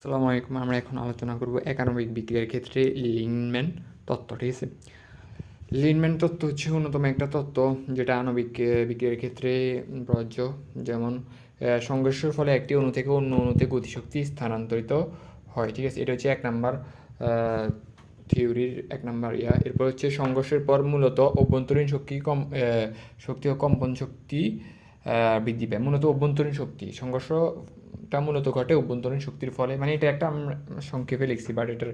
আসসালামু আলাইকুম। আমরা এখন আলোচনা করব একানবিক বিক্রিয়ার ক্ষেত্রে লিনম্যান তত্ত্ব। ঠিক আছে, লিনম্যান তত্ত্ব হচ্ছে অন্যতম একটা তত্ত্ব যেটা আণবিক বিক্রিয়ার ক্ষেত্রে প্রযোজ্য। যেমন সংঘর্ষের ফলে একটি অণু থেকে অন্য অণুতে গতিশক্তি স্থানান্তরিত হয়। ঠিক আছে, এটা হচ্ছে এক নাম্বার থিওরির এক নাম্বার এরপর হচ্ছে সংঘর্ষের পর মূলত অভ্যন্তরীণ শক্তি ও কম্পন শক্তি বৃদ্ধি পায়। মূলত অভ্যন্তরীণ শক্তি সংঘর্ষটা মূলত ঘটে অভ্যন্তরীণ শক্তির ফলে, মানে এটা একটা আমরা সংক্ষেপে লিখছি, বাট এটার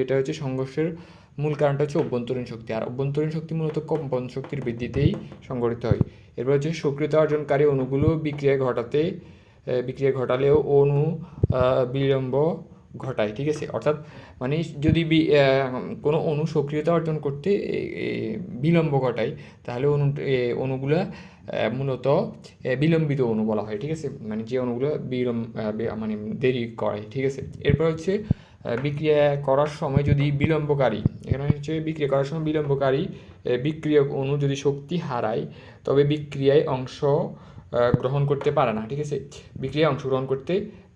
এটা হচ্ছে সংঘর্ষের মূল কারণটা হচ্ছে অভ্যন্তরীণ শক্তি, আর অভ্যন্তরীণ শক্তি মূলত কম্পন শক্তির বৃদ্ধিতেই সংঘটিত হয়। এরপর হচ্ছে সক্রিয়তা অর্জনকারী অণুগুলো বিক্রিয়া ঘটালেও অণু বিলম্ব ঘটায়। ঠিক আছে, অর্থাৎ মানে যদি কোনো অণু সক্রিয়তা অর্জন করতে বিলম্ব ঘটায়, তাহলে অণুগুলো মূলত বিলম্বিত অণু বলা হয়। ঠিক আছে, মানে যে অণুগুলো মানে দেরি করে। ঠিক আছে, এরপর হচ্ছে বিক্রিয়া করার সময় যদি বিলম্বকারী, এখানে হচ্ছে বিক্রিয়া করার সময় বিলম্বকারী বিক্রিয়ক অণু যদি শক্তি হারায়, তবে বিক্রিয়ায় অংশ গ্রহণ করতে পারে না। ঠিক আছে, বিক্রিয়ায় অংশগ্রহণ করতে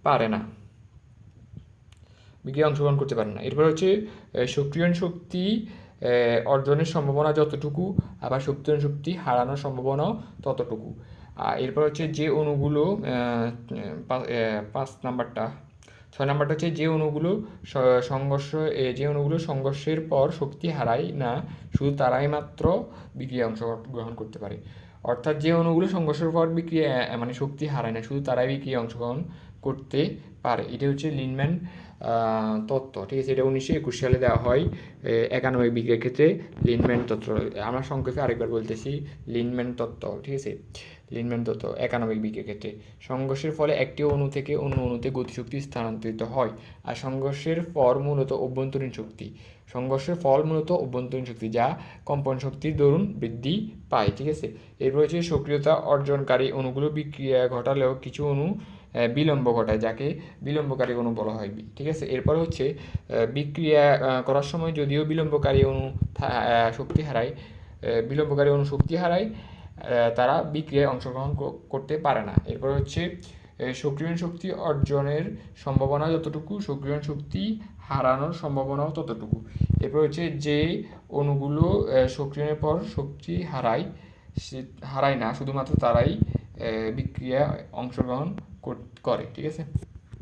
পারে না এরপর হচ্ছে সক্রিয়ণ শক্তি অর্জনের সম্ভাবনা যতটুকু, আবার সক্রিয়ণ শক্তি হারানোর সম্ভাবনাও ততটুকু। এরপর হচ্ছে যে অণুগুলো 6 নাম্বারটা হচ্ছে যে অণুগুলো সংঘর্ষের পর শক্তি হারায় না, শুধু তারাই মাত্র বিক্রিয়ায় অংশগ্রহণ করতে পারে। অর্থাৎ যে অণুগুলো সংঘর্ষের পর বিক্রিয়া মানে শক্তি হারায় না, শুধু তারাই বিক্রিয়ায় অংশগ্রহণ করতে পারে। এটা হচ্ছে লিনম্যান তত্ত্ব। ঠিক আছে, এটা 1921 সালে দেওয়া হয় একানবিক বিক্রিয়ার ক্ষেত্রে লিনম্যান তত্ত্ব। আমরা সংক্ষেপে আরেকবার বলতেছি, লিনম্যান তত্ত্ব। ঠিক আছে, লিনম্যান তত্ত্ব একানবিক বিক্রিয়ার ক্ষেত্রে সংঘর্ষের ফলে একটি অণু থেকে অন্য অণুতে গতিশক্তি স্থানান্তরিত হয়, আর সংঘর্ষের ফল মূলত অভ্যন্তরীণ শক্তি যা কম্পন শক্তির দরুন বৃদ্ধি পায়। ঠিক আছে, এরপর হচ্ছে সক্রিয়তা অর্জনকারী অণুগুলো বিক্রিয়া ঘটালেও কিছু অণু বিলম্ব ঘটায়, যাকে বিলম্বকারী অণু বলা হয়। ঠিক আছে, এরপর হচ্ছে বিক্রিয়া করার সময় যদিও বিলম্বকারী অণু শক্তি হারায়, তারা বিক্রিয়ায় অংশগ্রহণ করতে পারে না। এরপর হচ্ছে সক্রিয়ণ শক্তি অর্জনের সম্ভাবনা যতটুকু, সক্রিয়ণ শক্তি হারানোর সম্ভাবনাও ততটুকু। এরপর হচ্ছে যে অণুগুলো সক্রিয়ণের পর শক্তি হারায় না, শুধুমাত্র তারাই বিক্রিয়ায় অংশগ্রহণ করে। ঠিক আছে।